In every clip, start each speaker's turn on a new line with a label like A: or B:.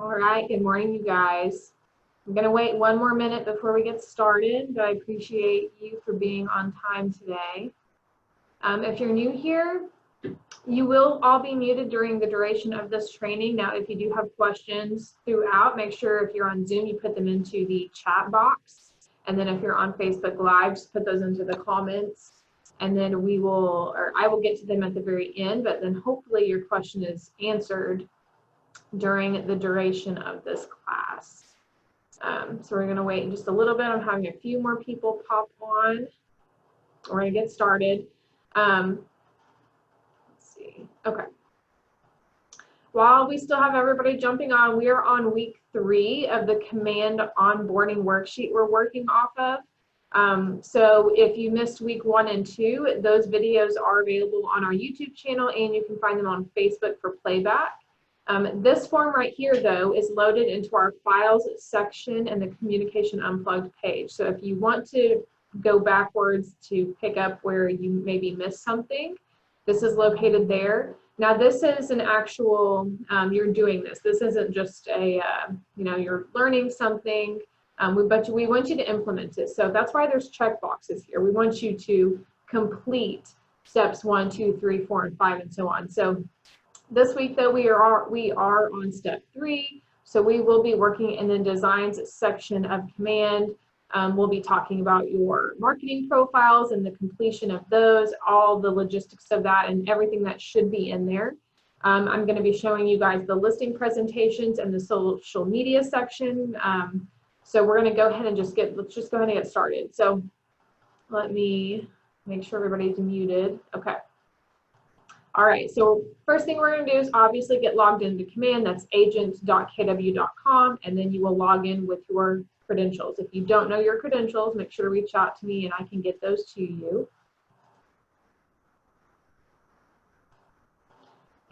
A: All right, good morning, you guys. I'm going to wait one more minute before we get started, but I appreciate you for being on time today. If you're new here, you will all be muted during the duration of this training. Now, if you do have questions throughout, make sure if you're on Zoom, you put them into the chat box. And then if you're on Facebook Live, just put those into the comments. And then I will get to them at the very end, but then hopefully your question is answered during the duration of this class. So we're going to wait just a little bit. I'm having a few more people pop on. We're going to get started. Let's see. Okay. While we still have everybody jumping on, we are on week 3 of the Command onboarding worksheet we're working off of. So if you missed week 1 and 2, those videos are available on our YouTube channel, and you can find them on Facebook for playback. This form right here, though, is loaded into our Files section in the Communication Unplugged page. So if you want to go backwards to pick up where you maybe missed something, this is located there. Now, this is an actual, you're doing this. This isn't just a, you're learning something, but we want you to implement it. So that's why there's check boxes here. We want you to complete steps 1, 2, 3, 4, and 5, and so on. So this week, though, we are on step 3, so we will be working in the designs section of Command. We'll be talking about your marketing profiles and the completion of those, all the logistics of that, and everything that should be in there. I'm going to be showing you guys the listing presentations and the social media section. So we're going to go ahead and let's just go ahead and get started. So let me make sure everybody's muted. Okay. All right, so first thing we're going to do is obviously get logged into Command. That's agent.kw.com, and then you will log in with your credentials. If you don't know your credentials, make sure to reach out to me and I can get those to you.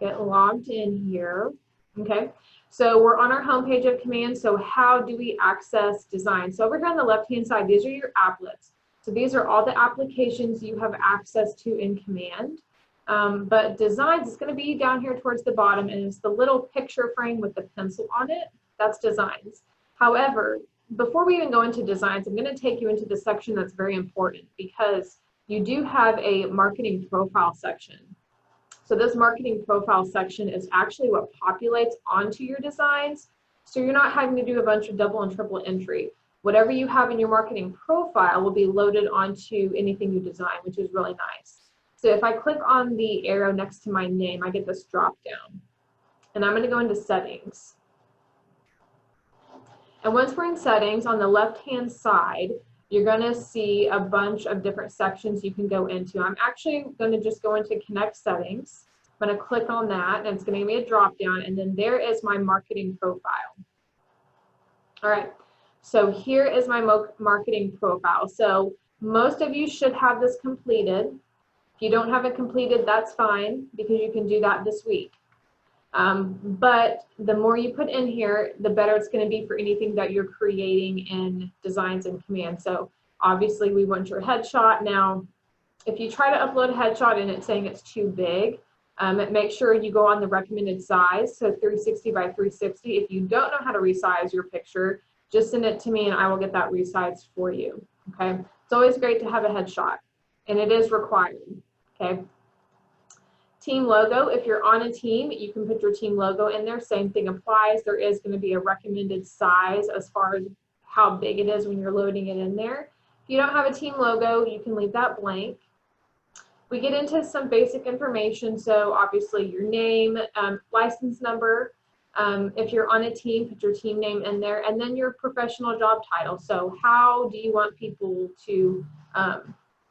A: Get logged in here. Okay, so we're on our homepage of Command. So how do we access design? So over here on the left-hand side, these are your applets. So these are all the applications you have access to in Command. But designs is going to be down here towards the bottom, and it's the little picture frame with the pencil on it. That's designs. However, before we even go into designs, I'm going to take you into the section that's very important, because you do have a marketing profile section. So this marketing profile section is actually what populates onto your designs. So you're not having to do a bunch of double and triple entry. Whatever you have in your marketing profile will be loaded onto anything you design, which is really nice. So if I click on the arrow next to my name, I get this drop down, and I'm going to go into settings. And once we're in settings, on the left-hand side, you're going to see a bunch of different sections you can go into. I'm actually going to just go into Connect Settings. I'm going to click on that, and it's going to give me a drop down, and then there is my marketing profile. All right, so here is my marketing profile. So most of you should have this completed. If you don't have it completed, that's fine, because you can do that this week. But the more you put in here, the better it's going to be for anything that you're creating in designs and Command. So obviously we want your headshot. Now, if you try to upload a headshot and it's saying it's too big, make sure you go on the recommended size, so 360 by 360. If you don't know how to resize your picture, just send it to me and I will get that resized for you. Okay, it's always great to have a headshot, and it is required. Okay. Team logo, if you're on a team, you can put your team logo in there. Same thing applies. There is going to be a recommended size as far as how big it is when you're loading it in there. If you don't have a team logo, you can leave that blank. We get into some basic information. So obviously your name, license number. If you're on a team, put your team name in there, and then your professional job title. So how do you want people to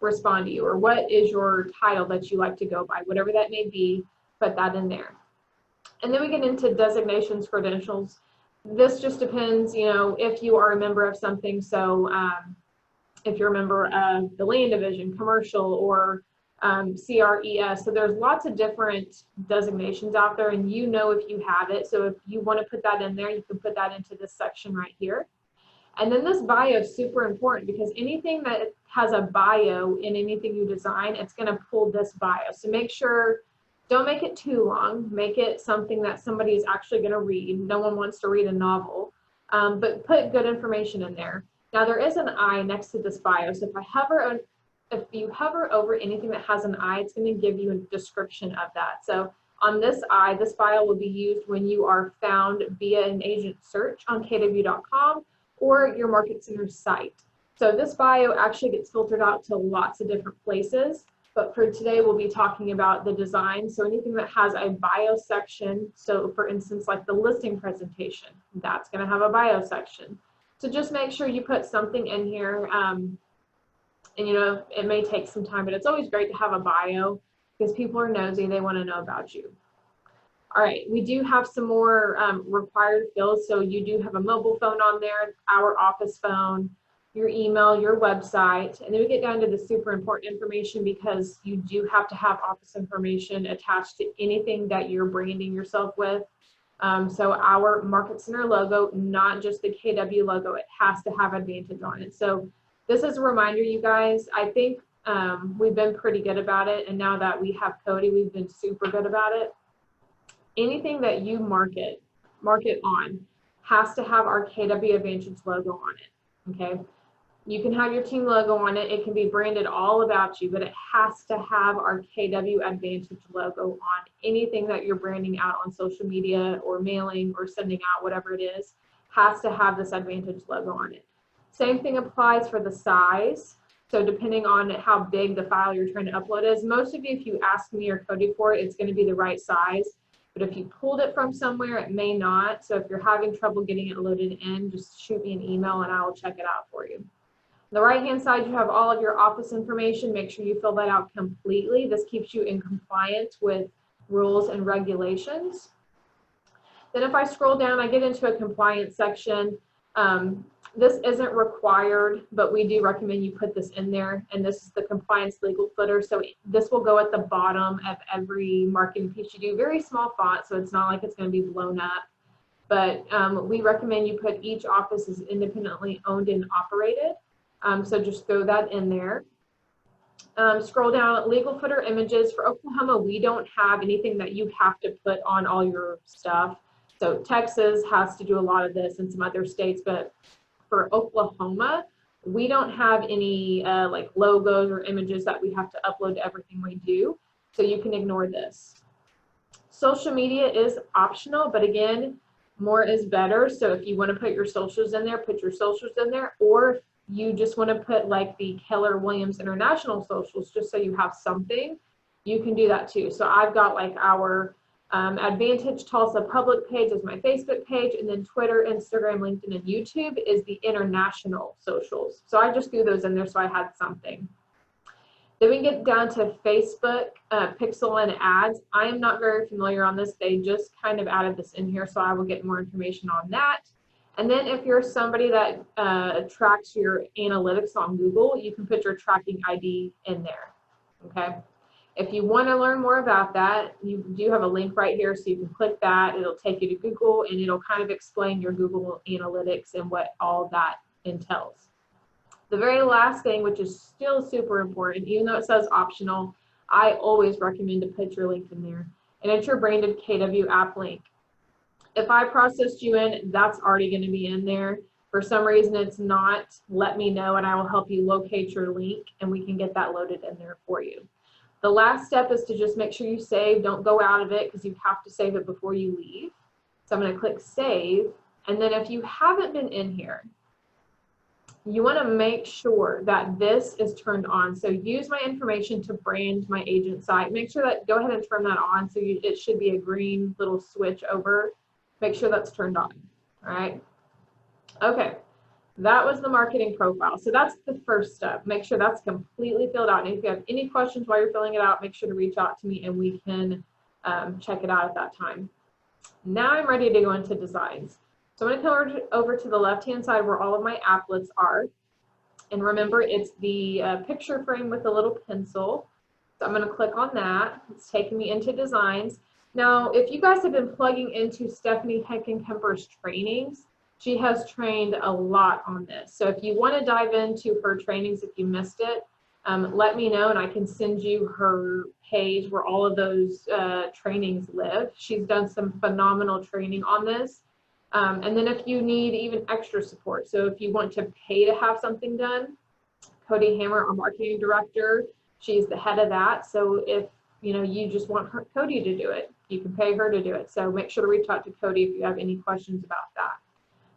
A: respond to you, or what is your title that you like to go by? Whatever that may be, put that in there. And then we get into designations, credentials. This just depends, if you are a member of something. So if you're a member of the land division, commercial, or CRES. So there's lots of different designations out there, and if you have it. So if you want to put that in there, you can put that into this section right here. And then this bio is super important, because anything that has a bio in anything you design, it's going to pull this bio. So make sure Don't make it too long. Make it something that somebody is actually going to read. No one wants to read a novel, but put good information in there. Now there is an I next to this bio, so if you hover over anything that has an I, it's going to give you a description of that. So on this I, this bio will be used when you are found via an agent search on kw.com or your Market Center site. So this bio actually gets filtered out to lots of different places, but for today we'll be talking about the design. So anything that has a bio section, so for instance like the listing presentation, that's going to have a bio section. So just make sure you put something in here, and you know, it may take some time, but it's always great to have a bio because people are nosy, they want to know about you. All right, we do have some more required fields. So you do have a mobile phone on there, our office phone, your email, your website, and then we get down to the super important information because you do have to have office information attached to anything that you're branding yourself with. So our Market Center logo, not just the KW logo, it has to have Advantage on it. So this is a reminder, you guys. I think we've been pretty good about it, and now that we have Cody, we've been super good about it. Anything that you market on has to have our KW Advantage logo on it, okay? You can have your team logo on it. It can be branded all about you, but it has to have our KW Advantage logo on anything that you're branding out on social media or mailing or sending out, whatever it is, has to have this Advantage logo on it. Same thing applies for the size. So depending on how big the file you're trying to upload is, most of you, if you ask me or Cody for it, it's going to be the right size. But if you pulled it from somewhere, it may not. So if you're having trouble getting it loaded in, just shoot me an email and I will check it out for you. On the right-hand side, you have all of your office information. Make sure you fill that out completely. This keeps you in compliance with rules and regulations. Then if I scroll down, I get into a compliance section. This isn't required, but we do recommend you put this in there. And this is the compliance legal footer. So this will go at the bottom of every marketing piece you do. Very small font, so it's not like it's going to be blown up. But we recommend you put each office is independently owned and operated. So just throw that in there. Scroll down, legal footer images. For Oklahoma, we don't have anything that you have to put on all your stuff. So Texas has to do a lot of this and some other states, but for Oklahoma, we don't have any like logos or images that we have to upload to everything we do. So you can ignore this. Social media is optional, but again, more is better. So if you want to put your socials in there, put your socials in there, or if you just want to put like the Keller Williams International socials, just so you have something, you can do that too. So I've got like our Advantage Tulsa public page is my Facebook page, and then Twitter, Instagram, LinkedIn, and YouTube is the international socials. So I just threw those in there so I had something. Then we get down to Facebook, Pixel, and ads. I am not very familiar on this. They just kind of added this in here, so I will get more information on that. And then if you're somebody that tracks your analytics on Google, you can put your tracking ID in there, okay? If you want to learn more about that, you do have a link right here, so you can click that. It'll take you to Google, and it'll kind of explain your Google Analytics and what all that entails. The very last thing, which is still super important, even though it says optional, I always recommend to put your link in there, and it's your branded KW app link. If I processed you in, that's already going to be in there. For some reason it's not, let me know and I will help you locate your link and we can get that loaded in there for you. The last step is to just make sure you save. Don't go out of it because you have to save it before you leave. So I'm going to click save. And then if you haven't been in here, you want to make sure that this is turned on. So use my information to brand my agent site. Make sure that, go ahead and turn that on. So it should be a green little switch over. Make sure that's turned on. All right. Okay. That was the marketing profile. So that's the first step. Make sure that's completely filled out. And if you have any questions while you're filling it out, make sure to reach out to me and we can check it out at that time. Now I'm ready to go into designs. So I'm going to come over to the left-hand side where all of my applets are. And remember, it's the picture frame with a little pencil. So I'm going to click on that. It's taking me into designs. Now, if you guys have been plugging into Stephanie Heckenkemper's trainings, she has trained a lot on this. So if you want to dive into her trainings, if you missed it, let me know and I can send you her page where all of those trainings live. She's done some phenomenal training on this. And then if you need even extra support, so if you want to pay to have something done, Cody Hammer, our marketing director, she's the head of that. So if you just want Cody to do it, you can pay her to do it. So make sure to reach out to Cody if you have any questions about that.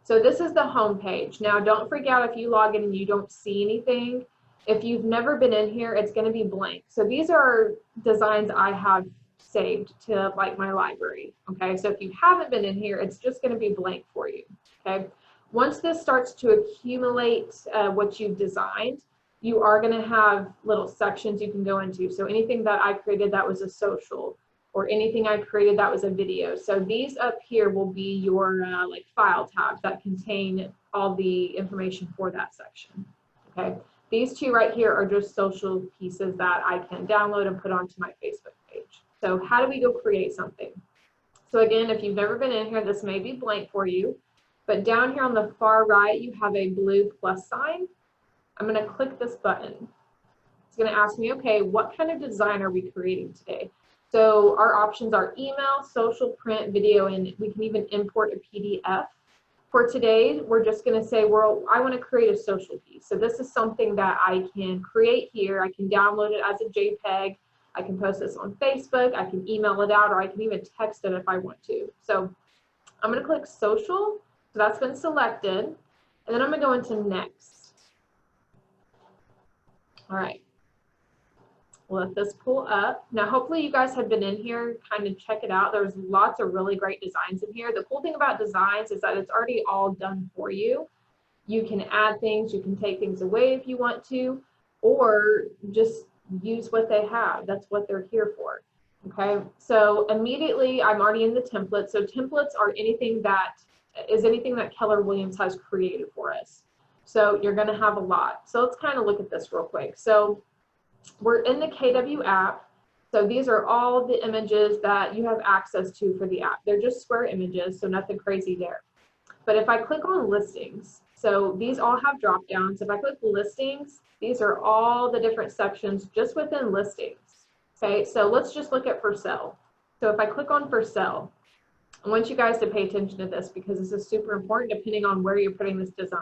A: So this is the home page. Now don't freak out if you log in and you don't see anything. If you've never been in here, it's going to be blank. So these are designs I have saved to like my library. Okay, so if you haven't been in here, it's just going to be blank for you. Okay, once this starts to accumulate what you've designed, you are going to have little sections you can go into. So anything that I created that was a social, or anything I created that was a video. So these up here will be your like file tabs that contain all the information for that section. Okay, these two right here are just social pieces that I can download and put onto my Facebook page. So how do we go create something? So again, if you've never been in here, this may be blank for you, but down here on the far right, you have a blue plus sign. I'm going to click this button. It's going to ask me, okay, what kind of design are we creating today? So our options are email, social, print, video, and we can even import a PDF. For today, we're just going to say, well, I want to create a social piece. So this is something that I can create here. I can download it as a JPEG. I can post this on Facebook. I can email it out, or I can even text it if I want to. So I'm going to click social. So that's been selected. And then I'm going to go into next. All right. Let this pull up. Now, hopefully you guys have been in here, kind of check it out. There's lots of really great designs in here. The cool thing about designs is that it's already all done for you. You can add things, you can take things away if you want to, or just use what they have. That's what they're here for. Okay, so immediately I'm already in the template. So templates are anything that Keller Williams has created for us. So you're going to have a lot. So let's kind of look at this real quick. So we're in the KW app. So these are all the images that you have access to for the app. They're just square images, so nothing crazy there. But if I click on listings, so these all have drop downs. If I click listings, these are all the different sections just within listings. Okay, so let's just look at for sale. So if I click on for sale, I want you guys to pay attention to this because this is super important depending on where you're putting this design.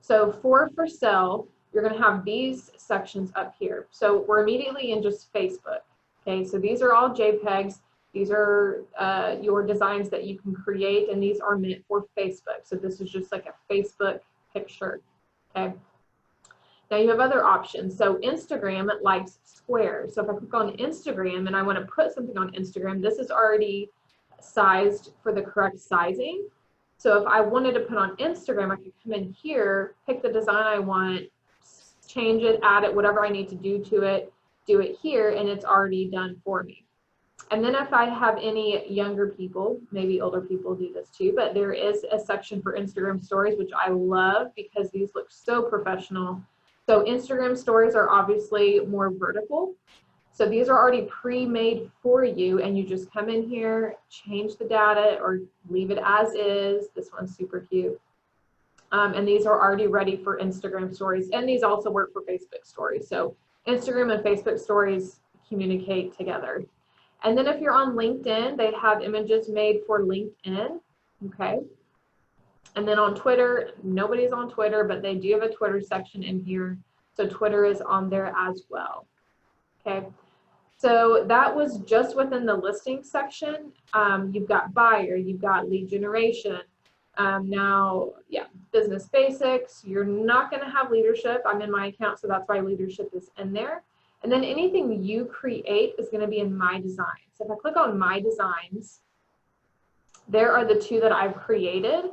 A: So for sale, you're going to have these sections up here. So we're immediately in just Facebook. Okay, so these are all JPEGs. These are your designs that you can create, and these are meant for Facebook. So this is just like a Facebook picture. Okay. Now you have other options. So Instagram, it likes squares. So if I click on Instagram and I want to put something on Instagram, this is already sized for the correct sizing. So if I wanted to put on Instagram, I could come in here, pick the design I want, change it, add it, whatever I need to do to it, do it here, and it's already done for me. And then if I have any younger people, maybe older people do this too, but there is a section for Instagram stories, which I love because these look so professional. So Instagram stories are obviously more vertical. So these are already pre-made for you, and you just come in here, change the data, or leave it as is. This one's super cute. And these are already ready for Instagram stories, and these also work for Facebook stories. So Instagram and Facebook stories communicate together. And then if you're on LinkedIn, they have images made for LinkedIn, okay? And then on Twitter, nobody's on Twitter, but they do have a Twitter section in here. So Twitter is on there as well, okay? So that was just within the listing section. You've got buyer, you've got lead generation. Now, yeah, business basics. You're not going to have leadership. I'm in my account, so that's why leadership is in there. And then anything you create is going to be in My Designs. So if I click on My Designs, there are the two that I've created.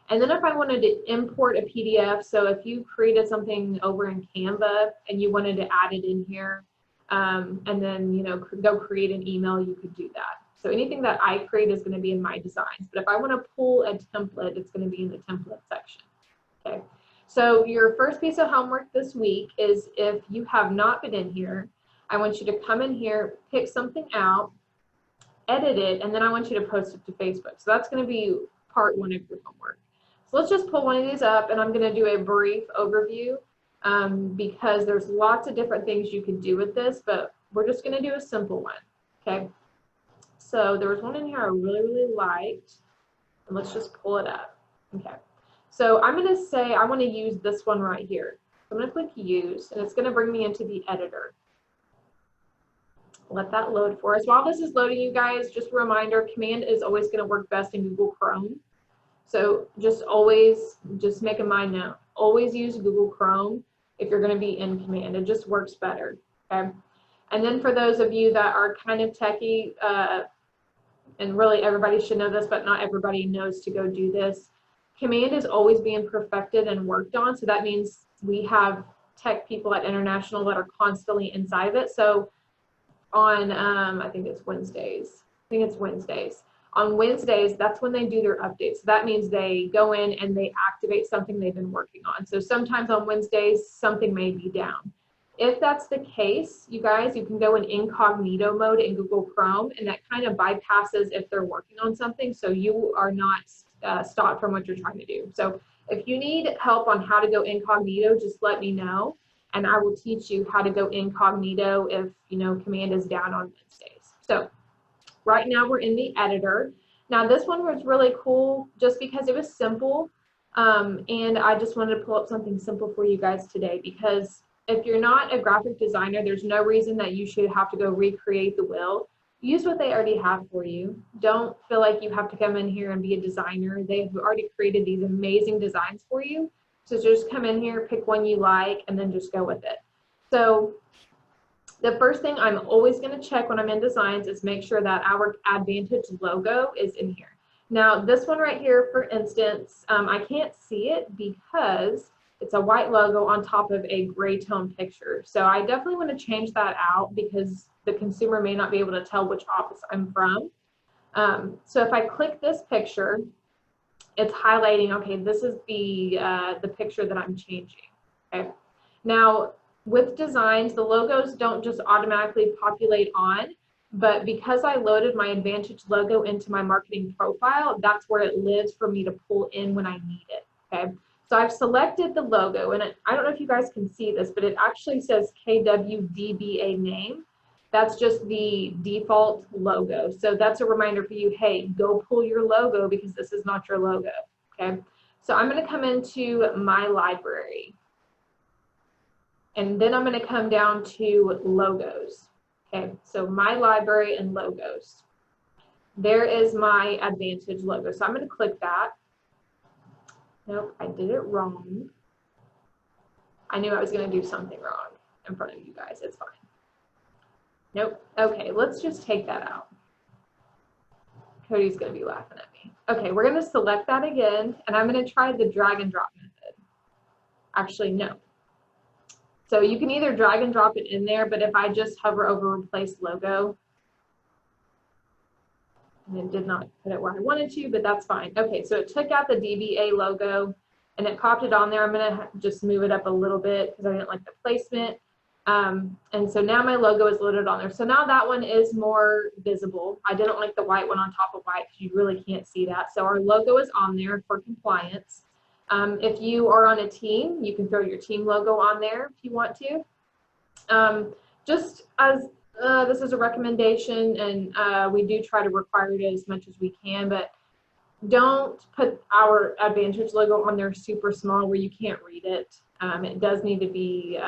A: And then if I wanted to import a PDF, so if you created something over in Canva and you wanted to add it in here, and then, go create an email, you could do that. So anything that I create is going to be in My Designs. But if I want to pull a template, it's going to be in the template section. Okay. So your first piece of homework this week is, if you have not been in here, I want you to come in here, pick something out, edit it, and then I want you to post it to Facebook. So that's going to be part one of your homework. So let's just pull one of these up, and I'm going to do a brief overview. because there's lots of different things you can do with this, but we're just going to do a simple one. Okay. So there was one in here I really, really liked, and let's just pull it up. Okay. So I'm going to say I want to use this one right here. So I'm going to click use, and it's going to bring me into the editor. Let that load for us. While this is loading, you guys, just a reminder, Command is always going to work best in Google Chrome. So just always, just make a mind note, always use Google Chrome if you're going to be in Command. It just works better, okay? And then for those of you that are kind of techie, and really everybody should know this, but not everybody knows to go do this, Command is always being perfected and worked on. So that means we have tech people at International that are constantly inside of it. So on, I think it's Wednesdays. On Wednesdays, that's when they do their updates. So that means they go in and they activate something they've been working on. So sometimes on Wednesdays, something may be down. If that's the case, you guys, you can go in incognito mode in Google Chrome, and that kind of bypasses if they're working on something, so you are not stopped from what you're trying to do. So if you need help on how to go incognito, just let me know, and I will teach you how to go incognito if, you know, Command is down on Wednesdays. So right now we're in the editor. Now this one was really cool just because it was simple, and I just wanted to pull up something simple for you guys today, because if you're not a graphic designer, there's no reason that you should have to go recreate the wheel. Use what they already have for you. Don't feel like you have to come in here and be a designer. They've already created these amazing designs for you. So just come in here, pick one you like, and then just go with it. So the first thing I'm always going to check when I'm in designs is make sure that our Advantage logo is in here. Now this one right here, for instance, I can't see it because it's a white logo on top of a gray tone picture. So I definitely want to change that out because the consumer may not be able to tell which office I'm from. So if I click this picture, it's highlighting, okay, this is the picture that I'm changing. Okay. Now with designs, the logos don't just automatically populate on, but because I loaded my Advantage logo into my marketing profile, that's where it lives for me to pull in when I need it. Okay. So I've selected the logo, and I don't know if you guys can see this, but it actually says KWDBA name. That's just the default logo. So that's a reminder for you, hey, go pull your logo because this is not your logo, okay? So I'm gonna come into my library, and then I'm gonna come down to logos, okay? So my library and logos. There is my Advantage logo. So I'm gonna click that. Nope, I did it wrong. I knew I was going to do something wrong in front of you guys. It's fine. Nope. Okay, let's just take that out. Cody's going to be laughing at me. Okay, we're going to select that again, and I'm going to try the drag and drop method. Actually, no. So you can either drag and drop it in there, but if I just hover over replace logo, and it did not put it where I wanted to, but that's fine. Okay, so it took out the DBA logo and it popped it on there. I'm gonna just move it up a little bit because I didn't like the placement. And so now my logo is loaded on there. So now that one is more visible. I didn't like the white one on top of white because you really can't see that. So our logo is on there for compliance. If you are on a team, you can throw your team logo on there if you want to. Just as this is a recommendation, and we do try to require it as much as we can, but don't put our Advantage logo on there super small where you can't read it. It does need to be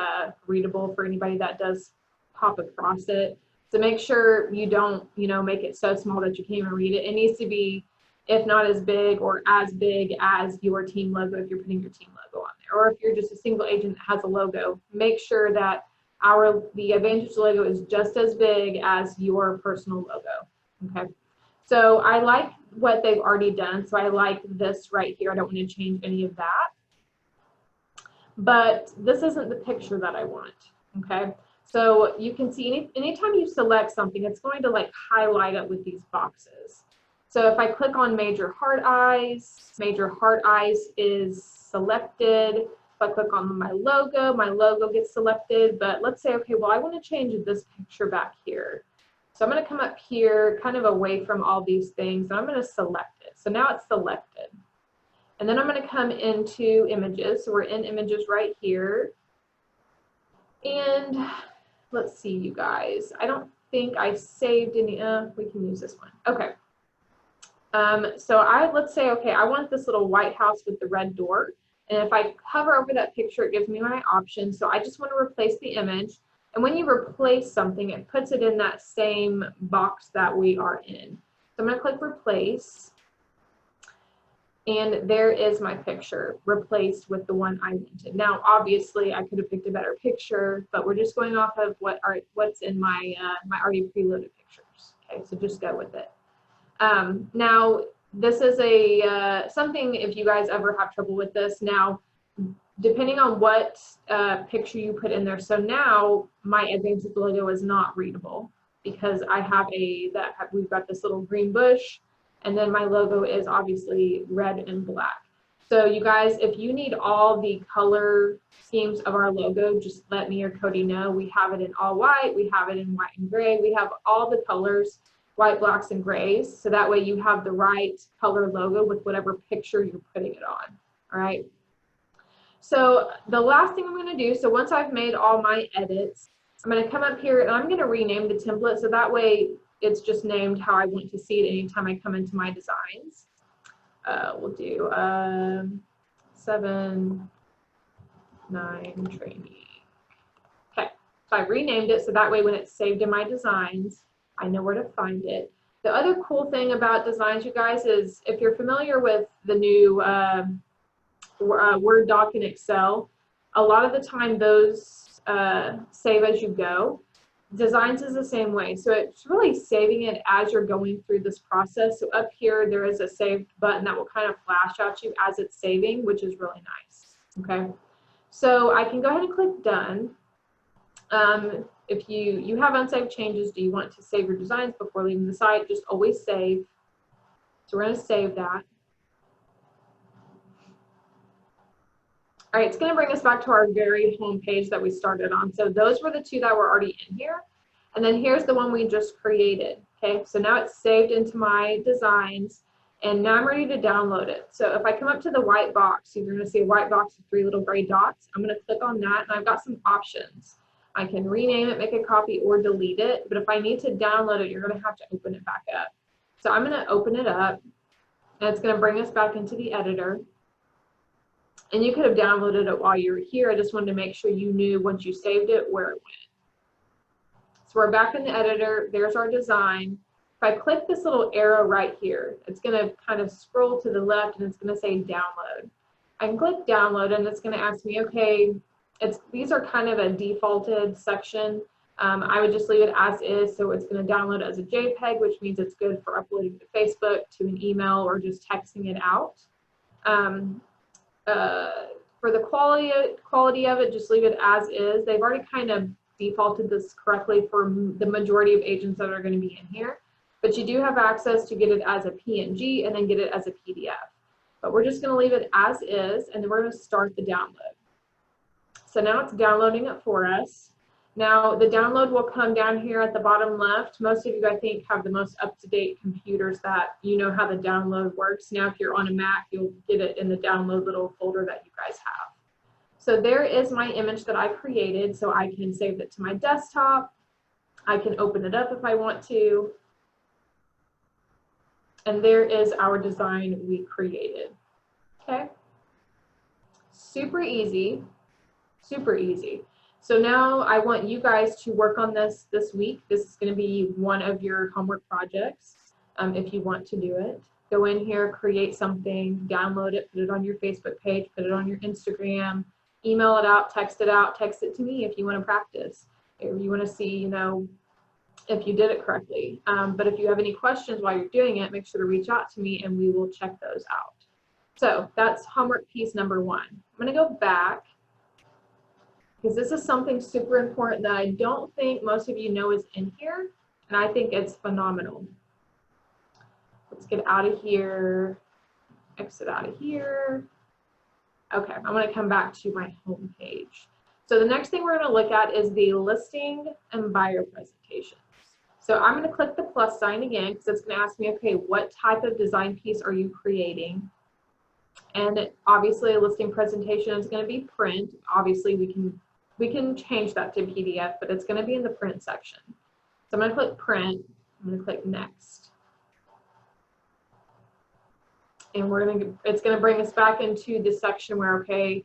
A: readable for anybody that does hop across it. So make sure you don't, make it so small that you can't even read it. It needs to be, if not as big or as big as your team logo if you're putting your team logo on there. Or if you're just a single agent that has a logo, make sure that the Advantage logo is just as big as your personal logo, okay? So I like what they've already done, so I like this right here. I don't want to change any of that. But this isn't the picture that I want, okay? So you can see anytime you select something, it's going to like highlight it with these boxes. So if I click on Major Heart Eyes is selected. If I click on my logo gets selected, but let's say, okay, well, I want to change this picture back here. So I'm going to come up here kind of away from all these things, and I'm going to select it. So now it's selected. And then I'm going to come into images. So we're in images right here. And let's see, you guys. I don't think I saved any. We can use this one. Okay. So let's say, okay, I want this little white house with the red door. And if I hover over that picture, it gives me my options. So I just want to replace the image. And when you replace something, it puts it in that same box that we are in. So I'm going to click replace. And there is my picture replaced with the one I wanted. Now, obviously, I could have picked a better picture, but we're just going off of what's in my my already preloaded pictures. Okay, so just go with it. Now, this is something if you guys ever have trouble with this. Now, depending on what picture you put in there. So now my advanced logo is not readable because I have we've got this little green bush, and then my logo is obviously red and black. So you guys, if you need all the color schemes of our logo, just let me or Cody know. We have it in all white, we have it in white and gray, we have all the colors, white, blacks, and grays. So that way you have the right color logo with whatever picture you're putting it on, all right? So the last thing I'm going to do, so once I've made all my edits, I'm going to come up here and I'm going to rename the template so that way it's just named how I want to see it anytime I come into my designs. We'll do 7, 9 training. Okay, so I've renamed it so that way when it's saved in my designs, I know where to find it. The other cool thing about designs, you guys, is if you're familiar with the new Word doc and Excel, a lot of the time those save as you go. Designs is the same way. So it's really saving it as you're going through this process. So up here, there is a saved button that will kind of flash at you as it's saving, which is really nice. Okay. So I can go ahead and click done. If you have unsaved changes, do you want to save your designs before leaving the site? Just always save. So we're going to save that. All right, it's going to bring us back to our very home page that we started on. So those were the two that were already in here. And then here's the one we just created. Okay, so now it's saved into my designs. And now I'm ready to download it. So if I come up to the white box, you're going to see a white box with 3 little gray dots. I'm going to click on that, and I've got some options. I can rename it, make a copy, or delete it. But if I need to download it, you're going to have to open it back up. So I'm going to open it up, and it's going to bring us back into the editor. And you could have downloaded it while you were here. I just wanted to make sure you knew once you saved it where it went. So we're back in the editor. There's our design. If I click this little arrow right here, it's going to kind of scroll to the left and it's going to say download. I can click download and it's going to ask me, okay, these are kind of a defaulted section. I would just leave it as is. So it's going to download as a JPEG, which means it's good for uploading to Facebook, to an email, or just texting it out. For the quality of it, just leave it as is. They've already kind of defaulted this correctly for the majority of agents that are going to be in here, but you do have access to get it as a PNG and then get it as a PDF. But we're just going to leave it as is, and then we're going to start the download. So now it's downloading it for us. Now the download will come down here at the bottom left. Most of you, I think, have the most up-to-date computers that you know how the download works. Now if you're on a Mac, you'll get it in the download little folder that you guys have. So there is my image that I created. So I can save it to my desktop. I can open it up if I want to. And there is our design we created. Okay. Super easy. Super easy. So now I want you guys to work on this week. This is going to be one of your homework projects if you want to do it. Go in here, create something, download it, put it on your Facebook page, put it on your Instagram, email it out, text it to me if you want to practice, if you want to see, you know, if you did it correctly. But if you have any questions while you're doing it, make sure to reach out to me and we will check those out. So that's homework piece number 1. I'm going to go back, because this is something super important that I don't think most of you know is in here, and I think it's phenomenal. Let's get out of here, exit out of here. Okay, I'm going to come back to my home page. So the next thing we're going to look at is the listing and buyer presentations. So I'm going to click the plus sign again, because it's going to ask me, okay, what type of design piece are you creating? And obviously a listing presentation is going to be print. Obviously we can we can change that to PDF, but it's going to be in the print section. So I'm going to click print. I'm going to click next. And it's going to bring us back into the section where, okay,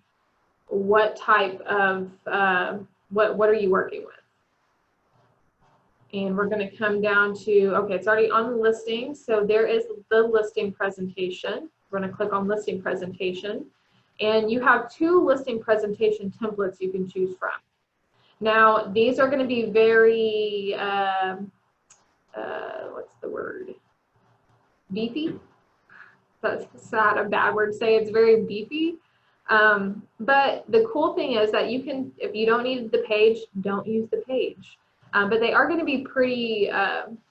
A: what type of, what are you working with? And we're going to come down to, okay, it's already on the listing. So there is the listing presentation. We're going to click on listing presentation. And you have 2 listing presentation templates you can choose from. Now, these are going to be very, what's the word? Beefy? That's not a bad word to say. It's very beefy. But the cool thing is that you can, if you don't need the page, don't use the page. But they are going to be pretty,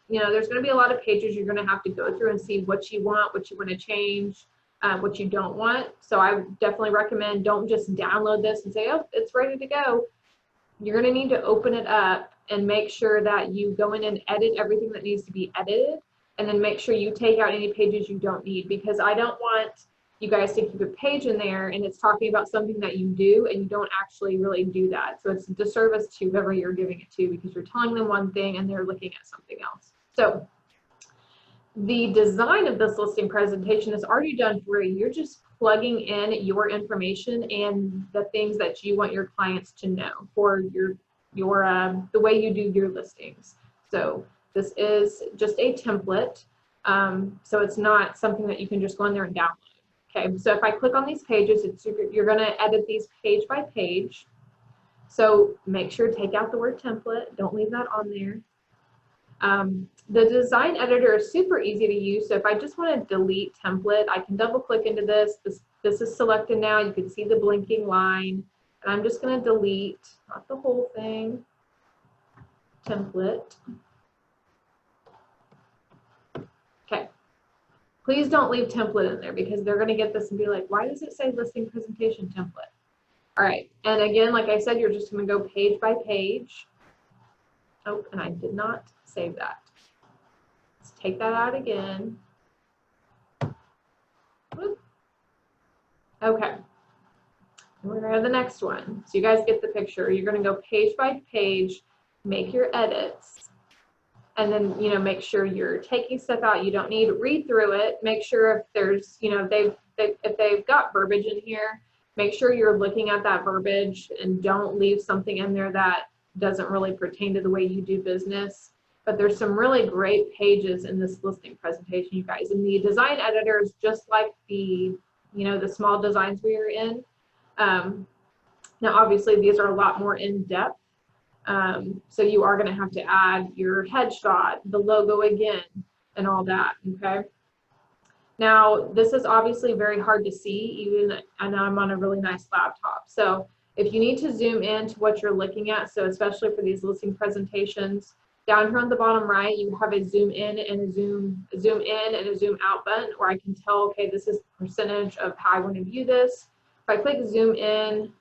A: you know, there's going to be a lot of pages you're going to have to go through and see what you want to change, what you don't want. So I definitely recommend don't just download this and say, oh, it's ready to go. You're going to need to open it up and make sure that you go in and edit everything that needs to be edited, and then make sure you take out any pages you don't need, because I don't want you guys to keep a page in there and it's talking about something that you do and you don't actually really do that. So it's a disservice to whoever you're giving it to, because you're telling them one thing and they're looking at something else. So the design of this listing presentation is already done for you. You're just plugging in your information and the things that you want your clients to know for the way you do your listings. So this is just a template. So it's not something that you can just go in there and download. Okay, so if I click on these pages, you're going to edit these page by page. So make sure to take out the word template. Don't leave that on there. The design editor is super easy to use. So if I just want to delete template, I can double click into this. This is selected now. You can see the blinking line. And I'm just going to delete, not the whole thing, template. Okay. Please don't leave template in there, because they're going to get this and be like, why does it say listing presentation template? All right. And again, like I said, you're just going to go page by page. Oh, and I did not save that. Let's take that out again. Whoop. Okay. And we're going to the next one. So you guys get the picture. You're going to go page by page, make your edits, and then, you know, make sure you're taking stuff out you don't need. Read through it. Make sure if there's, you know, if they've got verbiage in here, make sure you're looking at that verbiage and don't leave something in there that doesn't really pertain to the way you do business. But there's some really great pages in this listing presentation, you guys. And the design editor is just like the, you know, the small designs we are in. Now, obviously, these are a lot more in depth. So you are going to have to add your headshot, the logo again, and all that, okay? Now, this is obviously very hard to see, even, and I'm on a really nice laptop. So if you need to zoom in to what you're looking at, so especially for these listing presentations, down here on the bottom right, you have a zoom in and a zoom in and a zoom out button, where I can tell, okay, this is the percentage of how I want to view this. If I click zoom in,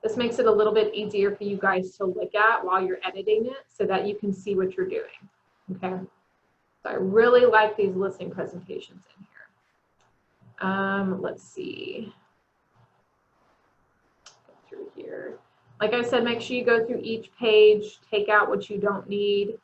A: this makes it a little bit easier for you guys to look at while you're editing it, so that you can see what you're doing, okay? So I really like these listing presentations in here. Let's see. Go through here. Like I said, make sure you go through each page, take out what you don't need.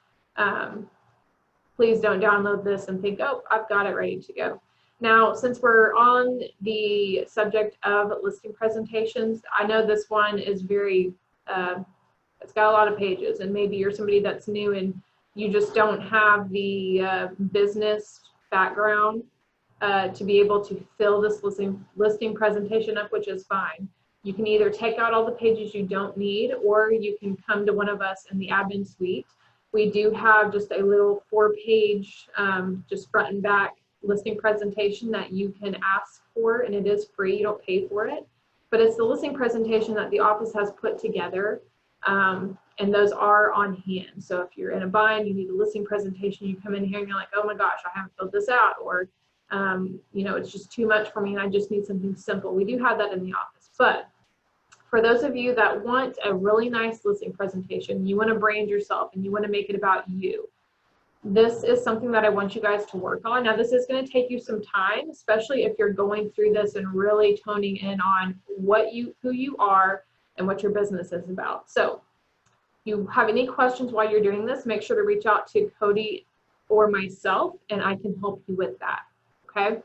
A: Please don't download this and think, oh, I've got it ready to go. Now, since we're on the subject of listing presentations, I know this one is very, it's got a lot of pages, and maybe you're somebody that's new and you just don't have the business background to be able to fill this listing presentation up, which is fine. You can either take out all the pages you don't need, or you can come to one of us in the admin suite. We do have just a little 4-page, just front and back listing presentation that you can ask for, and it is free. You don't pay for it, but it's the listing presentation that the office has put together, and those are on hand. So if you're in a bind, you need a listing presentation, you come in here and you're like, oh my gosh, I haven't filled this out, or you know, it's just too much for me and I just need something simple. We do have that in the office. But for those of you that want a really nice listing presentation, you want to brand yourself and you want to make it about you, this is something that I want you guys to work on. Now, this is going to take you some time, especially if you're going through this and really toning in on who you are and what your business is about. So if you have any questions while you're doing this, make sure to reach out to Cody or myself, and I can help you with that, okay?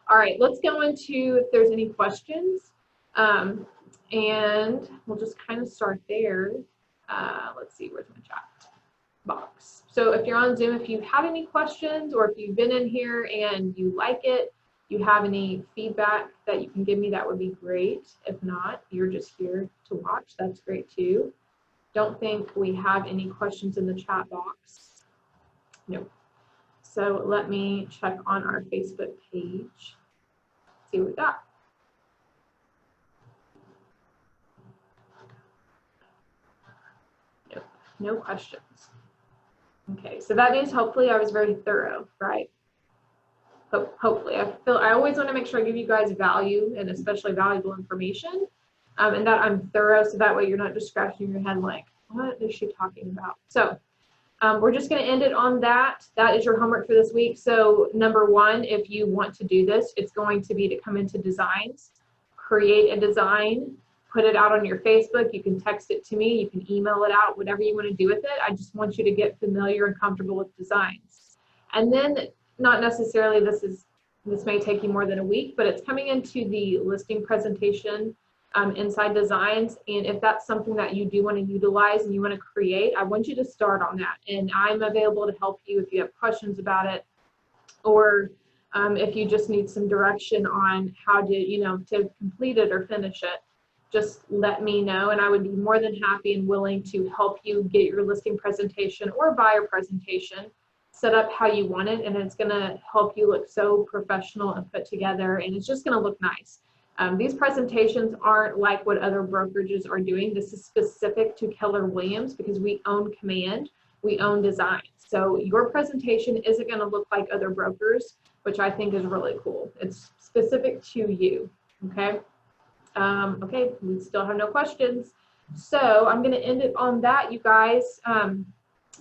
A: All right, let's go into if there's any questions, and we'll just kind of start there. Let's see, where's my chat box? So if you're on Zoom, if you have any questions, or if you've been in here and you like it, you have any feedback that you can give me, that would be great. If not, you're just here to watch, that's great too. Don't think we have any questions in the chat box. Nope. So let me check on our Facebook page, see what we got. Nope, no questions. Okay, so that means hopefully I was very thorough, right? Hopefully. I always want to make sure I give you guys value, and especially valuable information, and that I'm thorough, so that way you're not just scratching your head like, what is she talking about? So we're just going to end it on that. That is your homework for this week. So number one, if you want to do this, it's going to be to come into designs, create a design, put it out on your Facebook. You can text it to me, you can email it out, whatever you want to do with it. I just want you to get familiar and comfortable with designs. And then not necessarily this may take you more than a week, but it's coming into the listing presentation inside designs. And if that's something that you do want to utilize and you want to create, I want you to start on that. And I'm available to help you if you have questions about it, or if you just need some direction on how to, to complete it or finish it. Just let me know, and I would be more than happy and willing to help you get your listing presentation or buyer presentation set up how you want it, and it's going to help you look so professional and put together, and it's just going to look nice. These presentations aren't like what other brokerages are doing. This is specific to Keller Williams because we own Command, we own design. So your presentation isn't going to look like other brokers, which I think is really cool. It's specific to you, okay? Okay, we still have no questions. So I'm going to end it on that, you guys.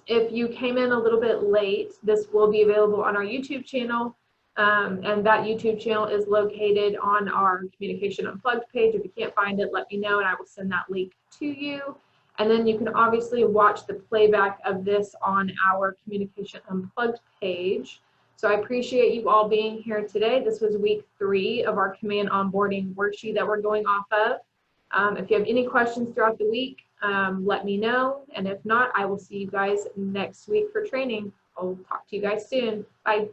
A: If you came in a little bit late, this will be available on our YouTube channel. And that YouTube channel is located on our Communication Unplugged page. If you can't find it, let me know and I will send that link to you. And then you can obviously watch the playback of this on our Communication Unplugged page. So I appreciate you all being here today. This was week 3 of our Command onboarding worksheet that we're going off of. If you have any questions throughout the week, let me know. And if not, I will see you guys next week for training. I'll talk to you guys soon. Bye.